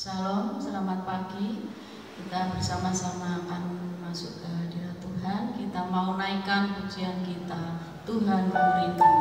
Shalom, selamat pagi. Kita bersama-sama akan masuk ke hadirat Tuhan. Kita mau naikkan pujian kita, Tuhan ku rindu.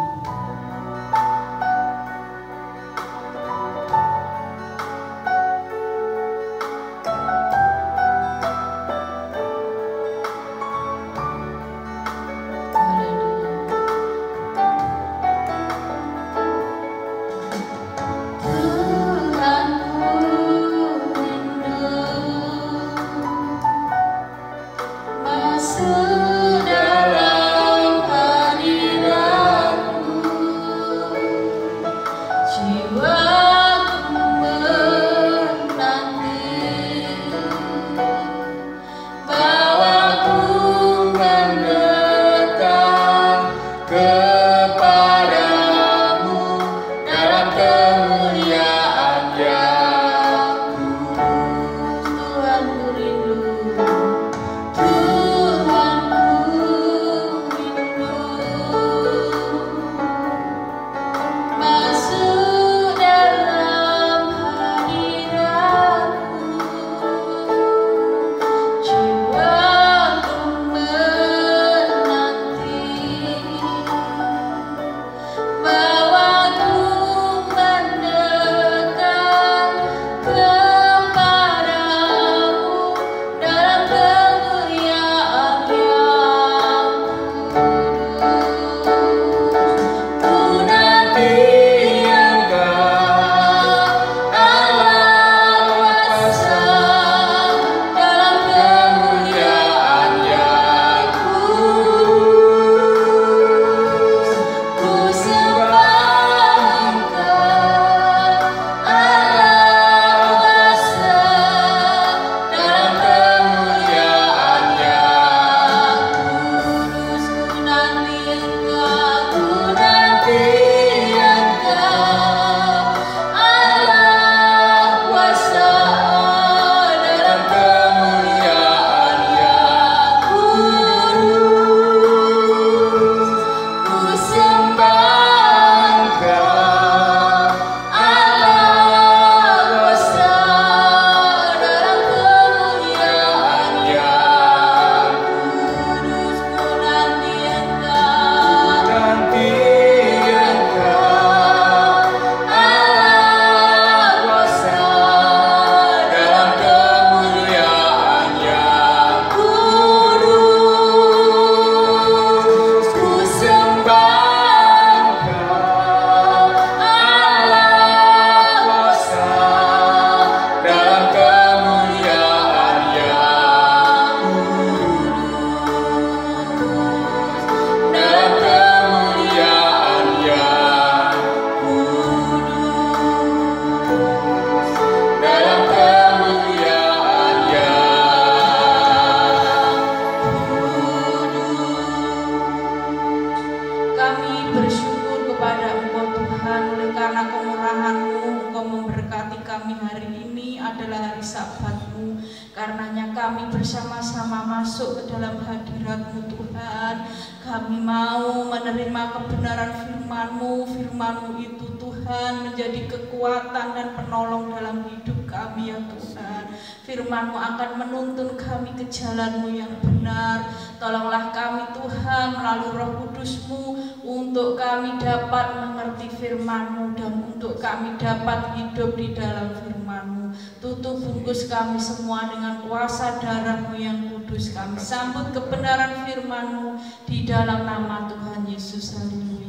Firman-Mu akan menuntun kami ke jalan-Mu yang benar. Tolonglah kami Tuhan melalui Roh Kudus-Mu untuk kami dapat mengerti firman-Mu dan untuk kami dapat hidup di dalam firman-Mu. Tutup bungkus kami semua dengan kuasa darah-Mu yang kudus. Kami sambut kebenaran firman-Mu di dalam nama Tuhan Yesus. Haleluya.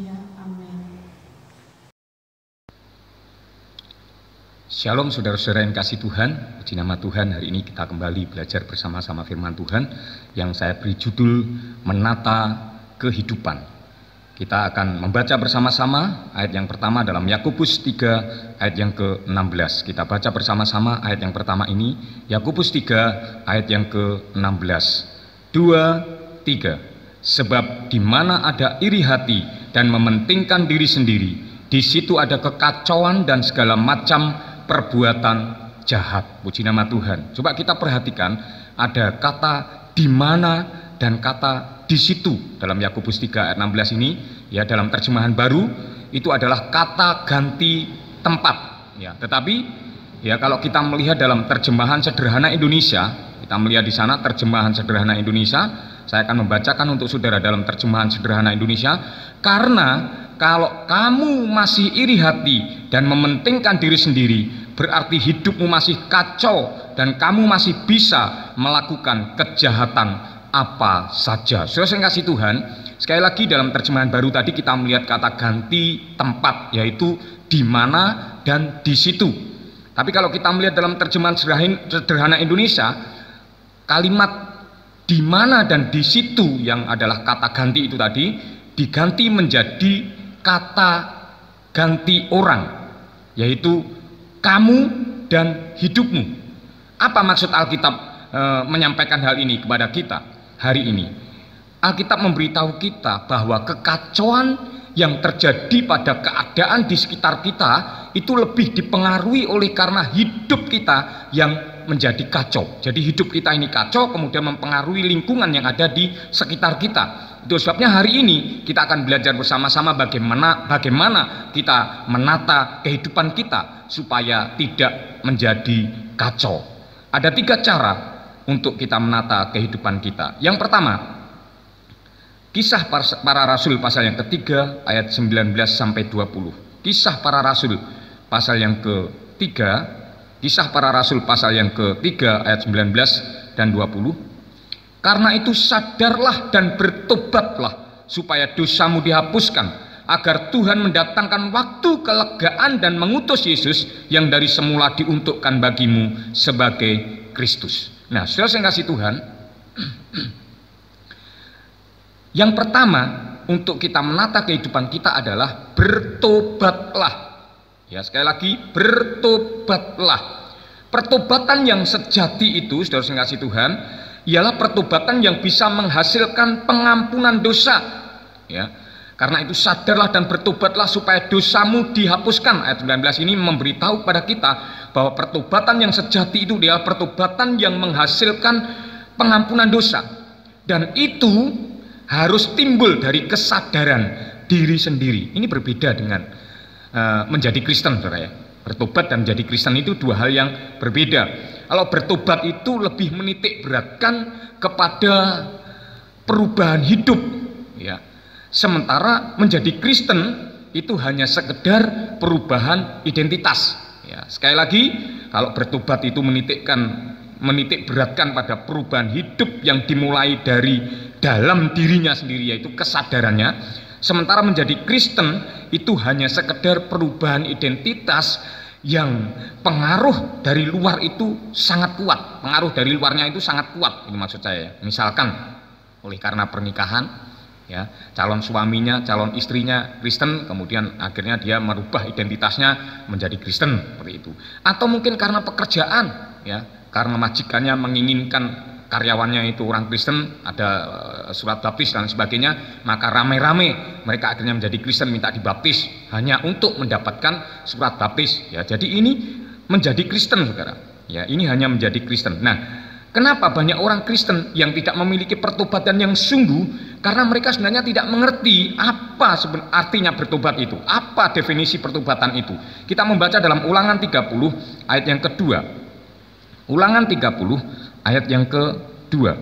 Shalom saudara-saudara yang kasih Tuhan, puji nama Tuhan. Hari ini kita kembali belajar bersama-sama firman Tuhan yang saya beri judul Menata Kehidupan. Kita akan membaca bersama-sama ayat yang pertama dalam Yakobus 3 ayat yang ke-16. Kita baca bersama-sama ayat yang pertama ini, Yakobus 3 ayat yang ke-16. 2, 3. Sebab di mana ada iri hati dan mementingkan diri sendiri, di situ ada kekacauan dan segala macam perbuatan jahat. Puji nama Tuhan. Coba kita perhatikan, ada kata di mana dan kata di situ dalam Yakobus 3 ayat 16 ini, ya, dalam terjemahan baru itu adalah kata ganti tempat, ya. Tetapi ya kalau kita melihat dalam terjemahan sederhana Indonesia, kita melihat di sana terjemahan sederhana Indonesia, saya akan membacakan untuk saudara dalam terjemahan sederhana Indonesia. Karena kalau kamu masih iri hati dan mementingkan diri sendiri, berarti hidupmu masih kacau dan kamu masih bisa melakukan kejahatan apa saja. Saudara yang kasih Tuhan, sekali lagi dalam terjemahan baru tadi kita melihat kata ganti tempat, yaitu di mana dan di situ. Tapi kalau kita melihat dalam terjemahan sederhana Indonesia, kalimat di mana dan di situ yang adalah kata ganti itu tadi diganti menjadi kata ganti orang, yaitu kamu dan hidupmu. Apa maksud Alkitab menyampaikan hal ini kepada kita hari ini? Alkitab memberitahu kita bahwa kekacauan yang terjadi pada keadaan di sekitar kita itu lebih dipengaruhi oleh karena hidup kita yang menjadi kacau. Jadi hidup kita ini kacau, kemudian mempengaruhi lingkungan yang ada di sekitar kita. Itu sebabnya hari ini kita akan belajar bersama-sama bagaimana kita menata kehidupan kita supaya tidak menjadi kacau. Ada 3 cara untuk kita menata kehidupan kita. Yang pertama, Kisah Para Rasul pasal yang ketiga ayat 19 sampai 20. Kisah Para Rasul pasal yang ketiga, Kisah Para Rasul pasal yang ketiga ayat 19 dan 20. Karena itu sadarlah dan bertobatlah supaya dosamu dihapuskan, agar Tuhan mendatangkan waktu kelegaan dan mengutus Yesus yang dari semula diuntukkan bagimu sebagai Kristus. Nah, saudara yang kasih Tuhan, yang pertama untuk kita menata kehidupan kita adalah bertobatlah. Ya, sekali lagi, bertobatlah. Pertobatan yang sejati itu, saudara yang kasih Tuhan, ialah pertobatan yang bisa menghasilkan pengampunan dosa. Ya, karena itu sadarlah dan bertobatlah supaya dosamu dihapuskan. Ayat 19 ini memberitahu kepada kita bahwa pertobatan yang sejati itu adalah pertobatan yang menghasilkan pengampunan dosa. Dan itu harus timbul dari kesadaran diri sendiri. Ini berbeda dengan menjadi Kristen, saudara ya. Bertobat dan menjadi Kristen itu 2 hal yang berbeda. Kalau bertobat itu lebih menitik beratkan kepada perubahan hidup, ya. Sementara menjadi Kristen itu hanya sekedar perubahan identitas. Ya, sekali lagi, kalau bertobat itu menitik beratkan pada perubahan hidup yang dimulai dari dalam dirinya sendiri, yaitu kesadarannya. Sementara menjadi Kristen itu hanya sekedar perubahan identitas yang pengaruh dari luar itu sangat kuat. Pengaruh dari luarnya itu sangat kuat. Ini maksud saya. Misalkan oleh karena pernikahan, ya, calon suaminya, calon istrinya Kristen, kemudian akhirnya dia merubah identitasnya menjadi Kristen, seperti itu. Atau mungkin karena pekerjaan, ya, karena majikannya menginginkan karyawannya itu orang Kristen, ada surat baptis dan sebagainya, maka rame-rame mereka akhirnya menjadi Kristen, minta dibaptis hanya untuk mendapatkan surat baptis. Ya, jadi ini menjadi Kristen, saudara. Ya, ini hanya menjadi Kristen. Nah, kenapa banyak orang Kristen yang tidak memiliki pertobatan yang sungguh? Karena mereka sebenarnya tidak mengerti apa artinya bertobat itu, apa definisi pertobatan itu. Kita membaca dalam Ulangan 30 ayat yang kedua. Ulangan 30 ayat yang kedua.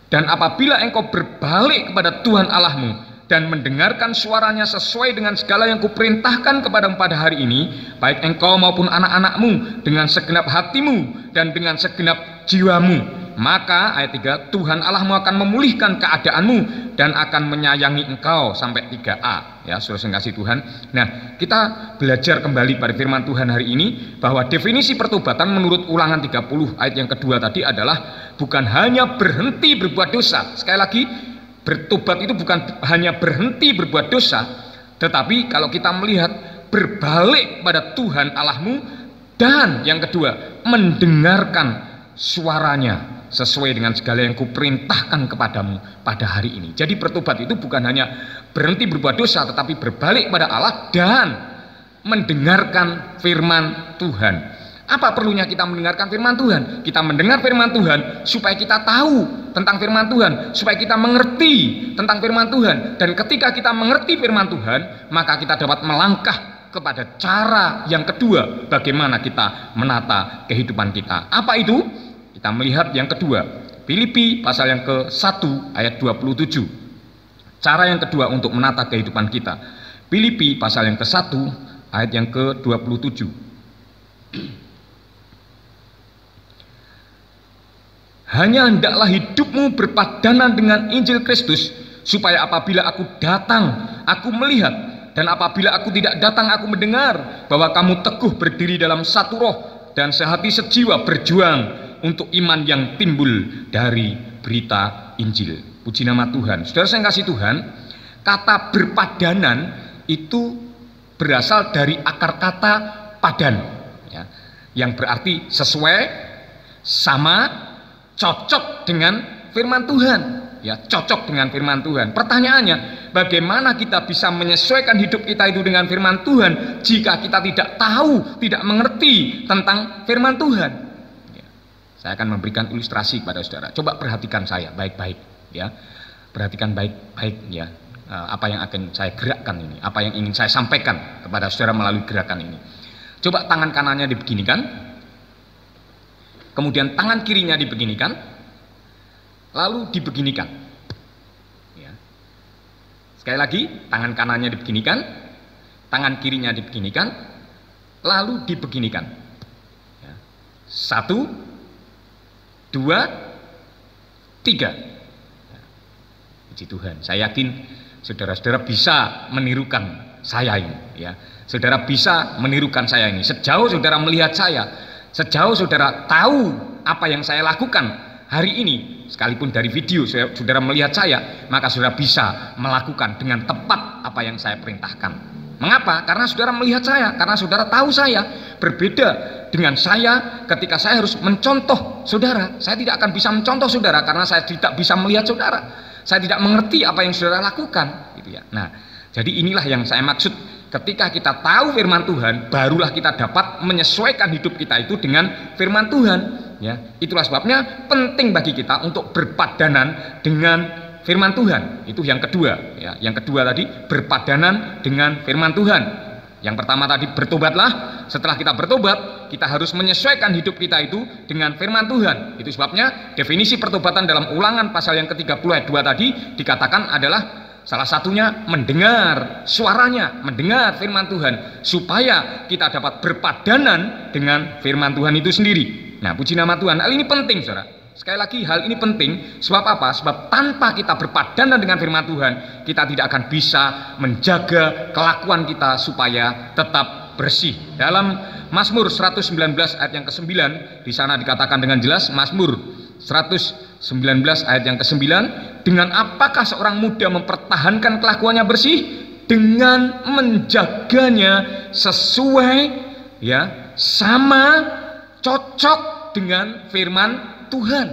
Dan apabila engkau berbalik kepada Tuhan Allahmu dan mendengarkan suaranya sesuai dengan segala yang kuperintahkan kepadamu pada hari ini, baik engkau maupun anak-anakmu, dengan segenap hatimu dan dengan segenap jiwamu, maka ayat 3, Tuhan Allahmu akan memulihkan keadaanmu dan akan menyayangi engkau, sampai 3a. Ya, saudara yang kasih Tuhan. Nah, kita belajar kembali pada firman Tuhan hari ini bahwa definisi pertobatan menurut Ulangan 30 ayat yang kedua tadi adalah bukan hanya berhenti berbuat dosa. Sekali lagi, bertobat itu bukan hanya berhenti berbuat dosa, tetapi kalau kita melihat berbalik pada Tuhan Allahmu, dan yang kedua, mendengarkan suaranya sesuai dengan segala yang kuperintahkan kepadamu pada hari ini. Jadi bertobat itu bukan hanya berhenti berbuat dosa, tetapi berbalik pada Allah dan mendengarkan firman Tuhan. Apa perlunya kita mendengarkan firman Tuhan? Kita mendengar firman Tuhan supaya kita tahu tentang firman Tuhan, supaya kita mengerti tentang firman Tuhan. Dan ketika kita mengerti firman Tuhan, maka kita dapat melangkah kepada cara yang kedua bagaimana kita menata kehidupan kita. Apa itu? Kita melihat yang kedua, Filipi pasal yang ke-1 ayat 27. Cara yang kedua untuk menata kehidupan kita. Filipi pasal yang ke-1 ayat yang ke-27. Hanya hendaklah hidupmu berpadanan dengan Injil Kristus, supaya apabila aku datang, aku melihat, dan apabila aku tidak datang, aku mendengar bahwa kamu teguh berdiri dalam satu roh dan sehati sejiwa berjuang untuk iman yang timbul dari berita Injil. Puji nama Tuhan. Saudara saya kasih Tuhan, kata berpadanan itu berasal dari akar kata padan, ya, yang berarti sesuai, sama, cocok dengan firman Tuhan, ya, cocok dengan firman Tuhan. Pertanyaannya, bagaimana kita bisa menyesuaikan hidup kita itu dengan firman Tuhan jika kita tidak tahu, tidak mengerti tentang firman Tuhan? Ya, saya akan memberikan ilustrasi kepada saudara. Coba perhatikan saya baik-baik, ya, perhatikan baik-baik, ya, apa yang akan saya gerakkan ini, apa yang ingin saya sampaikan kepada saudara melalui gerakan ini. Coba tangan kanannya dibeginikan, kemudian tangan kirinya dibeginikan, lalu dibeginikan, ya. Sekali lagi, tangan kanannya dibeginikan, tangan kirinya dibeginikan, lalu dibeginikan, ya. 1, 2, 3. Ya. Puji Tuhan. Saya yakin saudara-saudara bisa menirukan saya ini, ya. Saudara bisa menirukan saya ini. Sejauh saudara melihat saya, sejauh saudara tahu apa yang saya lakukan hari ini, sekalipun dari video saudara melihat saya, maka saudara bisa melakukan dengan tepat apa yang saya perintahkan. Mengapa? Karena saudara melihat saya, karena saudara tahu saya. Berbeda dengan saya ketika saya harus mencontoh saudara. Saya tidak akan bisa mencontoh saudara karena saya tidak bisa melihat saudara. Saya tidak mengerti apa yang saudara lakukan, gitu ya. Nah, jadi inilah yang saya maksud. Ketika kita tahu firman Tuhan, barulah kita dapat menyesuaikan hidup kita itu dengan firman Tuhan, ya. Itulah sebabnya penting bagi kita untuk berpadanan dengan firman Tuhan. Itu yang kedua, ya. Yang kedua tadi berpadanan dengan firman Tuhan. Yang pertama tadi bertobatlah. Setelah kita bertobat, kita harus menyesuaikan hidup kita itu dengan firman Tuhan. Itu sebabnya definisi pertobatan dalam Ulangan pasal yang ke-30 ayat 2 tadi dikatakan adalah salah satunya mendengar suaranya, mendengar firman Tuhan, supaya kita dapat berpadanan dengan firman Tuhan itu sendiri. Nah, puji nama Tuhan. Hal ini penting, saudara. Sekali lagi, hal ini penting. Sebab apa? Sebab tanpa kita berpadanan dengan firman Tuhan, kita tidak akan bisa menjaga kelakuan kita supaya tetap bersih. Dalam Mazmur 119 ayat yang ke-9, di sana dikatakan dengan jelas, Mazmur 119 ayat yang ke-9, dengan apakah seorang muda mempertahankan kelakuannya bersih? Dengan menjaganya sesuai, ya, sama, cocok dengan firman Tuhan,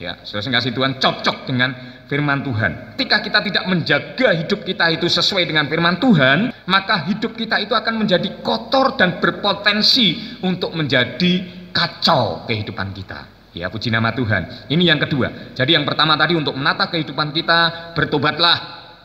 ya. Saudara kasih Tuhan, cocok dengan firman Tuhan. Ketika kita tidak menjaga hidup kita itu sesuai dengan firman Tuhan, maka hidup kita itu akan menjadi kotor dan berpotensi untuk menjadi kacau kehidupan kita. Ya, puji nama Tuhan. Ini yang kedua. Jadi yang pertama tadi untuk menata kehidupan kita, bertobatlah,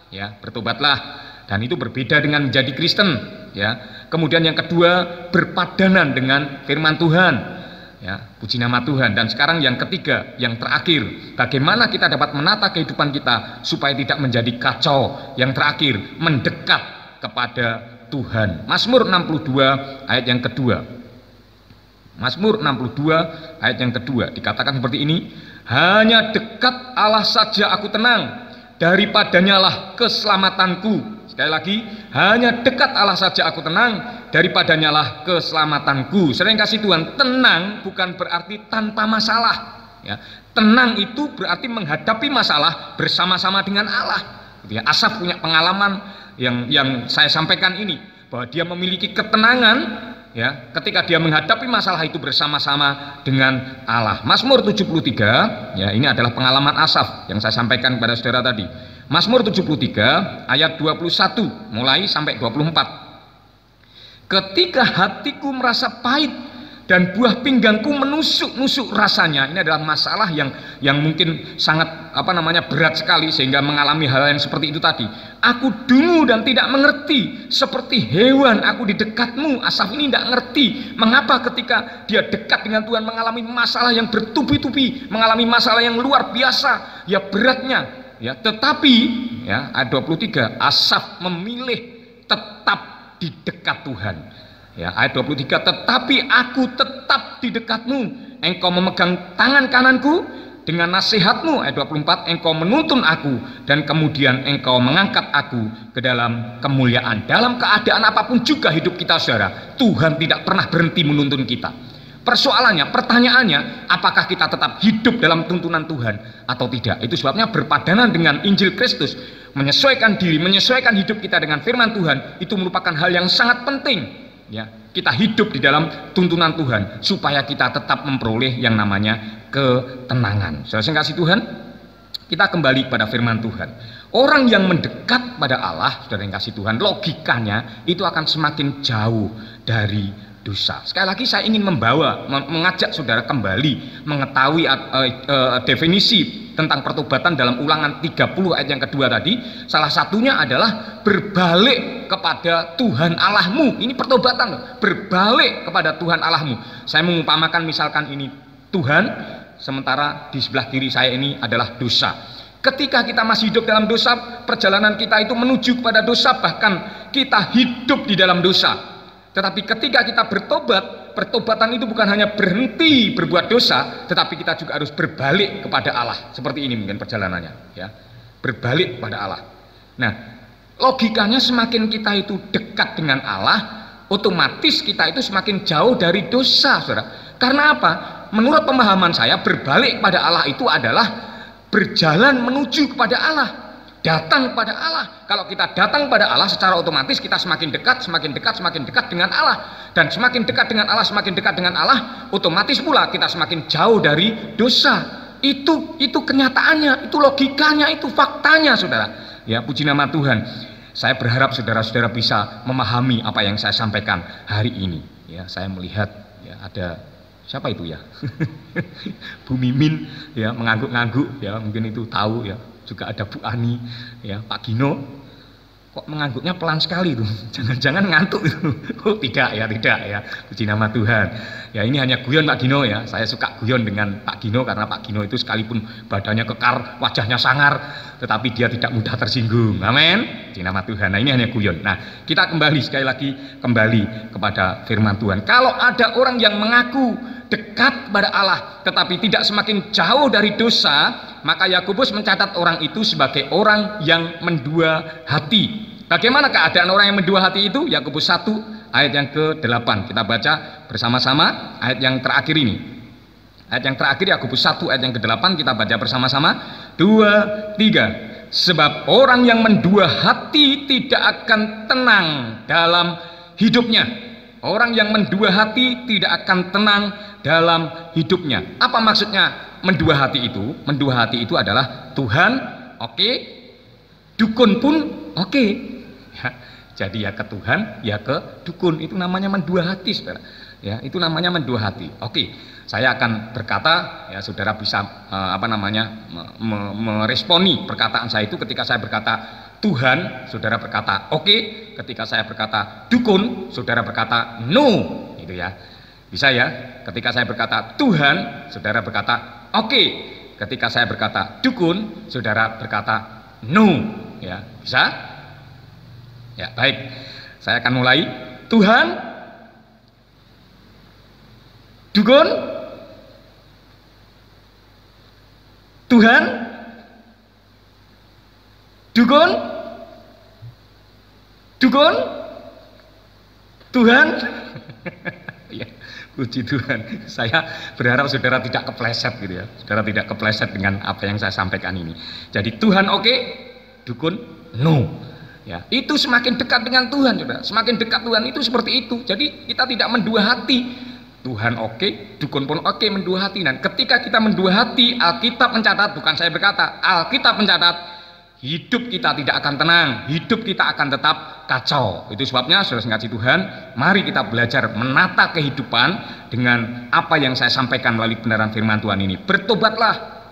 ya, bertobatlah. Dan itu berbeda dengan menjadi Kristen, ya. Kemudian yang kedua, berpadanan dengan firman Tuhan. Ya, puji nama Tuhan. Dan sekarang yang ketiga, yang terakhir, bagaimana kita dapat menata kehidupan kita supaya tidak menjadi kacau? Yang terakhir, mendekat kepada Tuhan. Mazmur 62 ayat yang kedua. Mazmur 62 ayat yang kedua dikatakan seperti ini, hanya dekat Allah saja aku tenang, daripadanya lah keselamatanku. Sekali lagi, hanya dekat Allah saja aku tenang, daripadanya lah keselamatanku. Sering kasih Tuhan, tenang bukan berarti tanpa masalah, ya. Tenang itu berarti menghadapi masalah bersama-sama dengan Allah, ya. Asaf punya pengalaman yang saya sampaikan ini, bahwa dia memiliki ketenangan, ya, ketika dia menghadapi masalah itu bersama-sama dengan Allah. Mazmur 73, ya, ini adalah pengalaman Asaf yang saya sampaikan kepada saudara tadi. Mazmur 73 ayat 21 mulai sampai 24. Ketika hatiku merasa pahit dan buah pinggangku menusuk-nusuk rasanya. Ini adalah masalah yang mungkin sangat berat sekali sehingga mengalami hal yang seperti itu tadi. Aku dungu dan tidak mengerti, seperti hewan aku di dekatmu. Asaf ini tidak ngerti mengapa ketika dia dekat dengan Tuhan mengalami masalah yang bertubi-tubi, mengalami masalah yang luar biasa ya beratnya ya. Tetapi ya ayat 23, Asaf memilih tetap di dekat Tuhan. Ya, ayat 23, tetapi aku tetap di dekatmu, engkau memegang tangan kananku dengan nasihatmu. Ayat 24, engkau menuntun aku dan kemudian engkau mengangkat aku ke dalam kemuliaan. Dalam keadaan apapun juga hidup kita saudara, Tuhan tidak pernah berhenti menuntun kita. Persoalannya, pertanyaannya, apakah kita tetap hidup dalam tuntunan Tuhan atau tidak? Itu sebabnya berpadanan dengan Injil Kristus, menyesuaikan diri, menyesuaikan hidup kita dengan firman Tuhan, itu merupakan hal yang sangat penting. Ya, kita hidup di dalam tuntunan Tuhan supaya kita tetap memperoleh yang namanya ketenangan. Saudara yang kasih Tuhan, kita kembali pada firman Tuhan. Orang yang mendekat pada Allah, saudara yang kasih Tuhan, logikanya itu akan semakin jauh dari dosa. Sekali lagi saya ingin mengajak saudara kembali mengetahui definisi tentang pertobatan dalam Ulangan 30 ayat yang kedua tadi. Salah satunya adalah berbalik kepada Tuhan Allahmu. Ini pertobatan, berbalik kepada Tuhan Allahmu. Saya mengumpamakan misalkan ini Tuhan, sementara di sebelah kiri saya ini adalah dosa. Ketika kita masih hidup dalam dosa, perjalanan kita itu menuju kepada dosa, bahkan kita hidup di dalam dosa. Tetapi ketika kita bertobat, pertobatan itu bukan hanya berhenti berbuat dosa, tetapi kita juga harus berbalik kepada Allah. Seperti ini mungkin perjalanannya, ya. Berbalik kepada Allah. Nah, logikanya semakin kita itu dekat dengan Allah, otomatis kita itu semakin jauh dari dosa, saudara. Karena apa? Menurut pemahaman saya, berbalik kepada Allah itu adalah berjalan menuju kepada Allah. Datang pada Allah. Kalau kita datang pada Allah, secara otomatis kita semakin dekat, semakin dekat, semakin dekat dengan Allah. Dan semakin dekat dengan Allah, semakin dekat dengan Allah, otomatis pula kita semakin jauh dari dosa. Itu kenyataannya, itu logikanya, itu faktanya, saudara. Ya, puji nama Tuhan. Saya berharap saudara-saudara bisa memahami apa yang saya sampaikan hari ini. Ya, saya melihat ya ada siapa itu ya? Bu Mimin ya mengangguk-ngangguk ya, mungkin itu tahu ya. Juga ada Bu Ani, ya Pak Gino, kok mengangguknya pelan sekali tuh, jangan-jangan ngantuk itu. Oh tidak ya, puji nama Tuhan. Ya ini hanya guyon Pak Gino ya, saya suka guyon dengan Pak Gino karena Pak Gino itu sekalipun badannya kekar, wajahnya sangar, tetapi dia tidak mudah tersinggung. Amin, puji nama Tuhan. Nah ini hanya guyon. Nah kita sekali lagi kembali kepada firman Tuhan. Kalau ada orang yang mengaku dekat pada Allah tetapi tidak semakin jauh dari dosa, maka Yakobus mencatat orang itu sebagai orang yang mendua hati. Bagaimana keadaan orang yang mendua hati itu? Yakobus 1 ayat yang ke-8. Kita baca bersama-sama ayat yang terakhir ini. Ayat yang terakhir Yakobus 1 ayat yang ke-8, kita baca bersama-sama. 2, 3. Sebab orang yang mendua hati tidak akan tenang dalam hidupnya. Orang yang mendua hati tidak akan tenang dalam hidupnya. Apa maksudnya mendua hati itu? Mendua hati itu adalah Tuhan oke, dukun pun oke. Ya, jadi ya ke Tuhan, ya ke dukun. Itu namanya mendua hati, saudara. Ya, itu namanya mendua hati. Oke, saya akan berkata, ya saudara bisa meresponi perkataan saya itu. Ketika saya berkata Tuhan, saudara berkata oke. Ketika saya berkata dukun, saudara berkata no, gitu ya. Bisa ya? Ketika saya berkata Tuhan, saudara berkata oke. Ketika saya berkata dukun, saudara berkata no, ya. Bisa? Ya, baik. Saya akan mulai. Tuhan, dukun, Tuhan, dukun, dukun, Tuhan. Ya, puji Tuhan. Saya berharap saudara tidak kepleset gitu ya. Saudara tidak kepleset dengan apa yang saya sampaikan ini. Jadi Tuhan oke, dukun no. Ya, itu semakin dekat dengan Tuhan, saudara. Semakin dekat Tuhan itu seperti itu. Jadi kita tidak mendua hati. Tuhan oke, dukun pun oke, mendua hati. Dan ketika kita mendua hati, Alkitab mencatat, bukan saya berkata, Alkitab mencatat, hidup kita tidak akan tenang, hidup kita akan tetap kacau. Itu sebabnya saudara yang kasih Tuhan, mari kita belajar menata kehidupan dengan apa yang saya sampaikan melalui kebenaran firman Tuhan ini. Bertobatlah.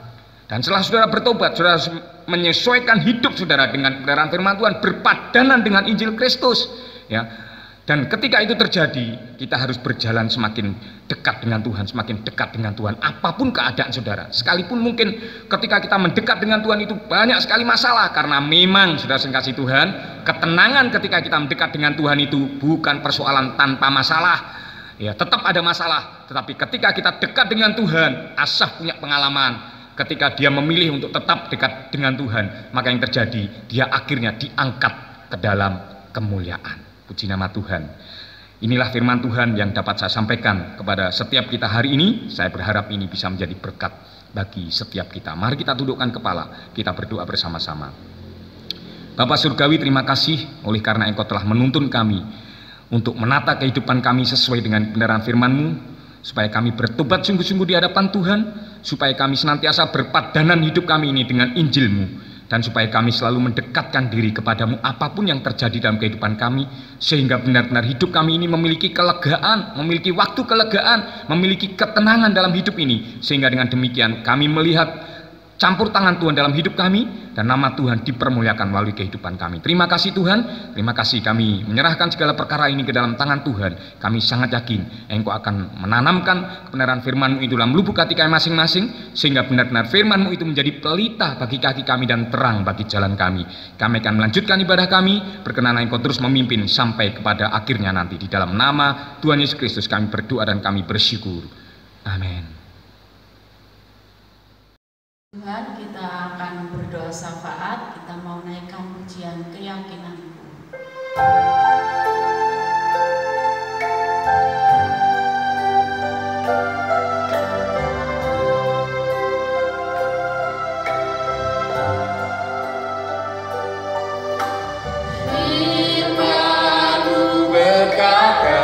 Dan setelah saudara bertobat, saudara menyesuaikan hidup saudara dengan kebenaran firman Tuhan, berpadanan dengan Injil Kristus, ya. Dan ketika itu terjadi, kita harus berjalan semakin dekat dengan Tuhan, semakin dekat dengan Tuhan. Apapun keadaan saudara, sekalipun mungkin ketika kita mendekat dengan Tuhan itu banyak sekali masalah, karena memang saudara yang kasih Tuhan, ketenangan ketika kita mendekat dengan Tuhan itu bukan persoalan tanpa masalah. Ya, tetap ada masalah, tetapi ketika kita dekat dengan Tuhan, Asaf punya pengalaman. Ketika dia memilih untuk tetap dekat dengan Tuhan, maka yang terjadi, dia akhirnya diangkat ke dalam kemuliaan. Puji nama Tuhan. Inilah firman Tuhan yang dapat saya sampaikan kepada setiap kita hari ini. Saya berharap ini bisa menjadi berkat bagi setiap kita. Mari kita tundukkan kepala, kita berdoa bersama-sama. Bapa Surgawi, terima kasih oleh karena Engkau telah menuntun kami untuk menata kehidupan kami sesuai dengan kebenaran firman-Mu, supaya kami bertobat sungguh-sungguh di hadapan Tuhan, supaya kami senantiasa berpadanan hidup kami ini dengan Injil-Mu, dan supaya kami selalu mendekatkan diri kepadamu apapun yang terjadi dalam kehidupan kami, sehingga benar-benar hidup kami ini memiliki kelegaan, memiliki waktu kelegaan, memiliki ketenangan dalam hidup ini, sehingga dengan demikian kami melihat campur tangan Tuhan dalam hidup kami, dan nama Tuhan dipermuliakan melalui kehidupan kami. Terima kasih Tuhan, terima kasih. Kami menyerahkan segala perkara ini ke dalam tangan Tuhan. Kami sangat yakin Engkau akan menanamkan kebenaran firman-Mu itu dalam lubuk hati kami masing-masing, sehingga benar-benar firman-Mu itu menjadi pelita bagi kaki kami dan terang bagi jalan kami. Kami akan melanjutkan ibadah kami, berkenan Engkau terus memimpin sampai kepada akhirnya nanti. Di dalam nama Tuhan Yesus Kristus kami berdoa dan kami bersyukur. Amin. Tuhan, kita akan berdoa syafaat. Kita mau naikkan pujian keyakinanku. Firman-Mu berkata,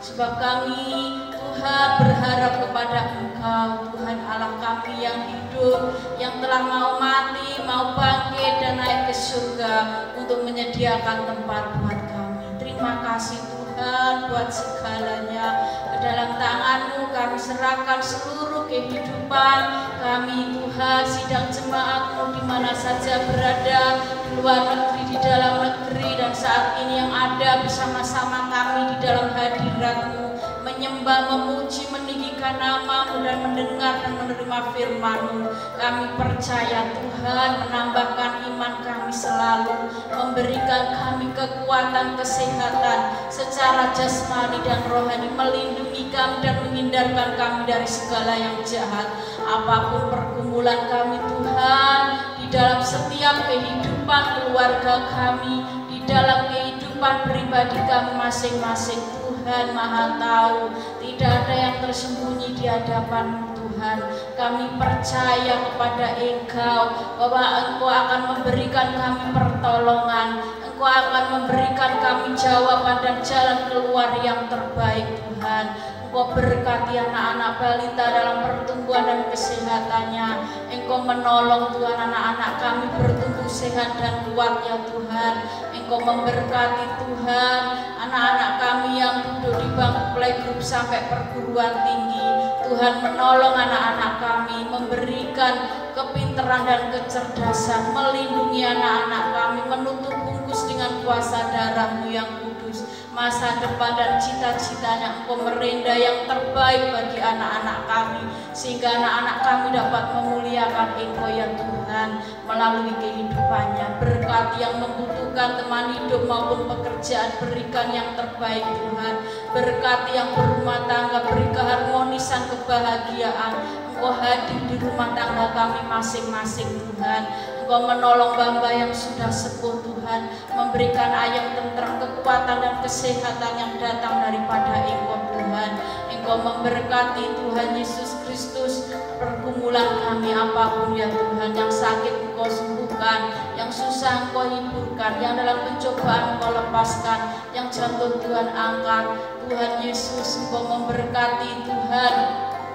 Sebab kami Tuhan berharap kepada Engkau, Tuhan Allah kami yang hidup, yang telah mau mati, mau bangkit dan naik ke surga untuk menyediakan tempat buat kami. Terima Terima kasih Tuhan buat segalanya. Ke dalam tangan-Mu kami serahkan seluruh kehidupan kami Tuhan, sidang jemaat-Mu di mana saja berada, di luar negeri, di dalam negeri, dan saat ini yang ada bersama-sama kami di dalam hadirat-Mu, menyembah, memuji, meninggikan nama-Mu dan mendengar dan menerima firman-Mu. Kami percaya Tuhan menambahkan iman kami selalu, memberikan kami kekuatan, kesehatan secara jasmani dan rohani, melindungi kami dan menghindarkan kami dari segala yang jahat. Apapun pergumulan kami Tuhan, di dalam setiap kehidupan keluarga kami, di dalam kehidupan pribadi kami masing-masing, Tuhan Maha Tahu, tidak ada yang tersembunyi di hadapan Tuhan. Kami percaya kepada Engkau bahwa Engkau akan memberikan kami pertolongan, Engkau akan memberikan kami jawaban dan jalan keluar yang terbaik Tuhan. Engkau berkati anak-anak balita dalam pertumbuhan dan kesehatannya. Engkau menolong Tuhan anak-anak kami bertumbuh sehat dan kuat ya Tuhan. Engkau memberkati Tuhan anak-anak kami yang duduk di bangku playgroup sampai perguruan tinggi. Tuhan menolong anak-anak kami, memberikan kepintaran dan kecerdasan, melindungi anak-anak kami, menutup bungkus dengan kuasa darah-Mu yang kudus. Masa depan dan cita-citanya Engkau merendah yang terbaik bagi anak-anak kami, sehingga anak-anak kami dapat memuliakan Engkau ya Tuhan melalui kehidupannya. Berkati yang membutuhkan teman hidup maupun pekerjaan, berikan yang terbaik Tuhan. Berkati yang berumah tangga, beri keharmonisan, kebahagiaan. Engkau hadir di rumah tangga kami masing-masing Tuhan. Engkau menolong hamba yang sudah sepuh Tuhan, memberikan ayam tentram, kekuatan dan kesehatan yang datang daripada Engkau Tuhan. Engkau memberkati Tuhan Yesus Kristus pergumulan kami apapun ya Tuhan. Yang sakit Engkau sembuhkan, yang susah Engkau hiburkan, yang dalam pencobaan Engkau lepaskan, yang jatuh Tuhan angkat. Tuhan Yesus, Engkau memberkati Tuhan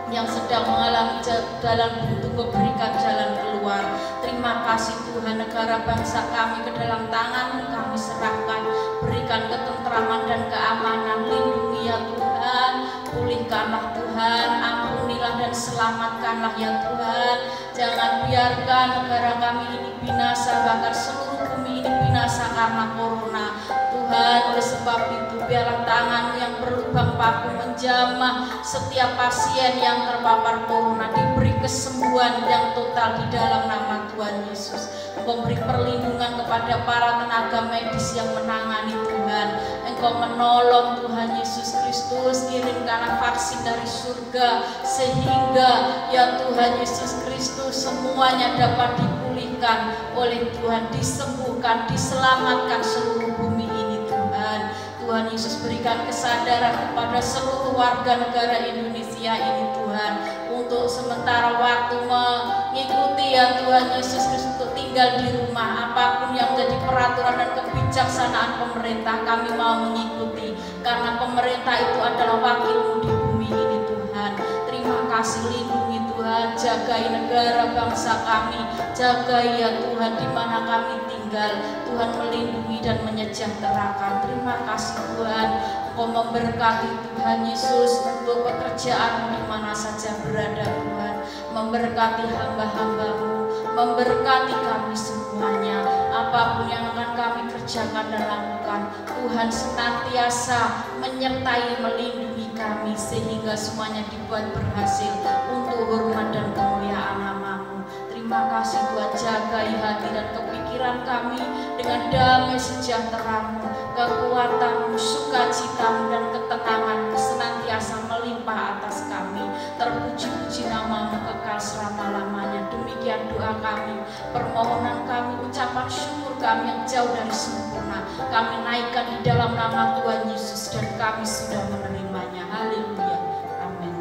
yang sedang mengalami jalan buntu, Engkau berikan jalan keluar. Terima kasih Tuhan, negara bangsa kami ke dalam tangan-Mu kami serahkan. Berikan ketentraman dan keamanan, lindungi ya Tuhan, pulihkanlah Tuhan, ampunilah dan selamatkanlah ya Tuhan. Jangan biarkan negara kami ini binasa, bahkan seluruh bumi ini binasa karena corona. Tuhan, oleh sebab itu biarlah tangan-Mu yang berlubang paku menjamah setiap pasien yang terpapar corona, diberi kesembuhan yang total di dalam nama Tuhan Yesus. Engkau beri perlindungan kepada para tenaga medis yang menangani Tuhan. Engkau menolong Tuhan Yesus Kristus, kirimkanlah vaksin dari surga sehingga ya Tuhan Yesus Kristus semuanya dapat dipulihkan oleh Tuhan, disembuhkan, diselamatkan seluruh bumi ini Tuhan. Tuhan Yesus berikan kesadaran kepada seluruh warga negara Indonesia ini Tuhan, untuk sementara waktu mengikuti ya Tuhan Yesus Kristus untuk tinggal di rumah. Apapun yang menjadi peraturan dan kebijaksanaan pemerintah kami mau mengikuti, karena pemerintah itu adalah wakil-Mu di bumi ini Tuhan. Terima kasih, lindungi Tuhan, jagai negara bangsa kami, jagai ya Tuhan di mana kami tinggal. Tuhan melindungi dan menyejahterakan. Terima kasih Tuhan, Engkau memberkati Tuhan Yesus untuk pekerjaan di mana saja berada Tuhan. Memberkati hamba-hamba-Mu, memberkati kami semuanya. Apapun yang akan kami kerjakan dan lakukan, Tuhan senantiasa menyertai, melindungi kami sehingga semuanya dibuat berhasil untuk hormat dan kemuliaan nama-Mu. Terima kasih Tuhan, jagai hati dan kepikiran kami dengan damai sejahtera-Mu, kekuatan-Mu, sukacita-Mu dan ketenangan-Mu senantiasa melimpah atas kami. Terpuji-puji nama-Mu kekal selama-lamanya. Demikian doa kami, permohonan kami, ucapan syukur kami yang jauh dari sempurna, kami naikkan di dalam nama Tuhan Yesus dan kami sudah menerimanya. Haleluya. Amin.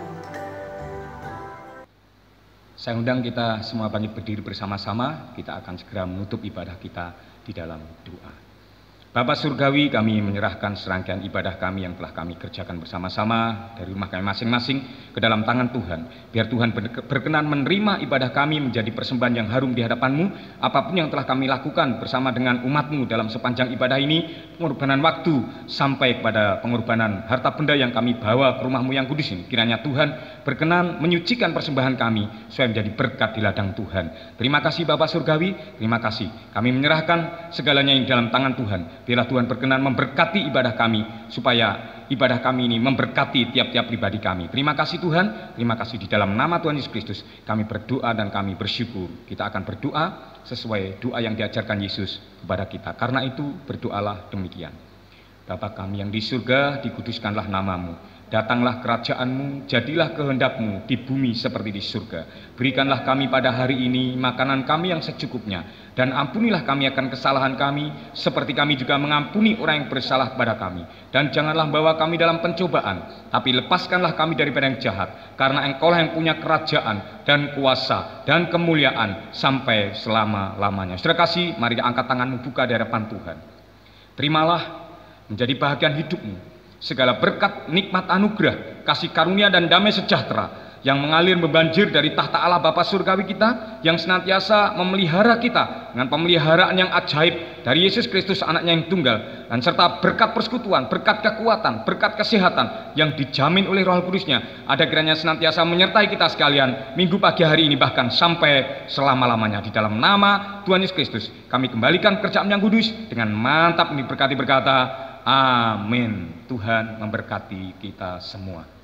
Saya undang kita semua bangkit berdiri bersama-sama. Kita akan segera menutup ibadah kita di dalam doa. Bapa Surgawi, kami menyerahkan serangkaian ibadah kami yang telah kami kerjakan bersama-sama dari rumah kami masing-masing ke dalam tangan Tuhan. Biar Tuhan berkenan menerima ibadah kami menjadi persembahan yang harum di hadapan-Mu. Apapun yang telah kami lakukan bersama dengan umat-Mu dalam sepanjang ibadah ini, pengorbanan waktu sampai kepada pengorbanan harta benda yang kami bawa ke rumah-Mu yang kudus ini. Kiranya Tuhan berkenan menyucikan persembahan kami supaya menjadi berkat di ladang Tuhan. Terima kasih Bapa Surgawi, terima kasih. Kami menyerahkan segalanya yang dalam tangan Tuhan. Biarlah Tuhan berkenan memberkati ibadah kami, supaya ibadah kami ini memberkati tiap-tiap pribadi kami. Terima kasih Tuhan, terima kasih di dalam nama Tuhan Yesus Kristus. Kami berdoa dan kami bersyukur. Kita akan berdoa sesuai doa yang diajarkan Yesus kepada kita. Karena itu berdoalah demikian. Bapa kami yang di surga, dikuduskanlah nama-Mu. Datanglah kerajaan-Mu, jadilah kehendak-Mu di bumi seperti di surga. Berikanlah kami pada hari ini makanan kami yang secukupnya, dan ampunilah kami akan kesalahan kami, seperti kami juga mengampuni orang yang bersalah kepada kami. Dan janganlah bawa kami dalam pencobaan, tapi lepaskanlah kami daripada yang jahat, karena Engkaulah yang punya kerajaan dan kuasa dan kemuliaan sampai selama-lamanya. Saudara kasih, mari angkat tanganmu buka di hadapan Tuhan. Terimalah menjadi bahagian hidupmu segala berkat, nikmat, anugerah, kasih karunia dan damai sejahtera yang mengalir membanjir dari tahta Allah Bapa Surgawi kita, yang senantiasa memelihara kita dengan pemeliharaan yang ajaib dari Yesus Kristus anaknya yang tunggal, dan serta berkat persekutuan, berkat kekuatan, berkat kesehatan yang dijamin oleh Roh Kudusnya, ada kiranya senantiasa menyertai kita sekalian minggu pagi hari ini, bahkan sampai selama-lamanya. Di dalam nama Tuhan Yesus Kristus kami kembalikan kerjaan yang kudus dengan mantap ini berkati berkata, amin. Tuhan memberkati kita semua.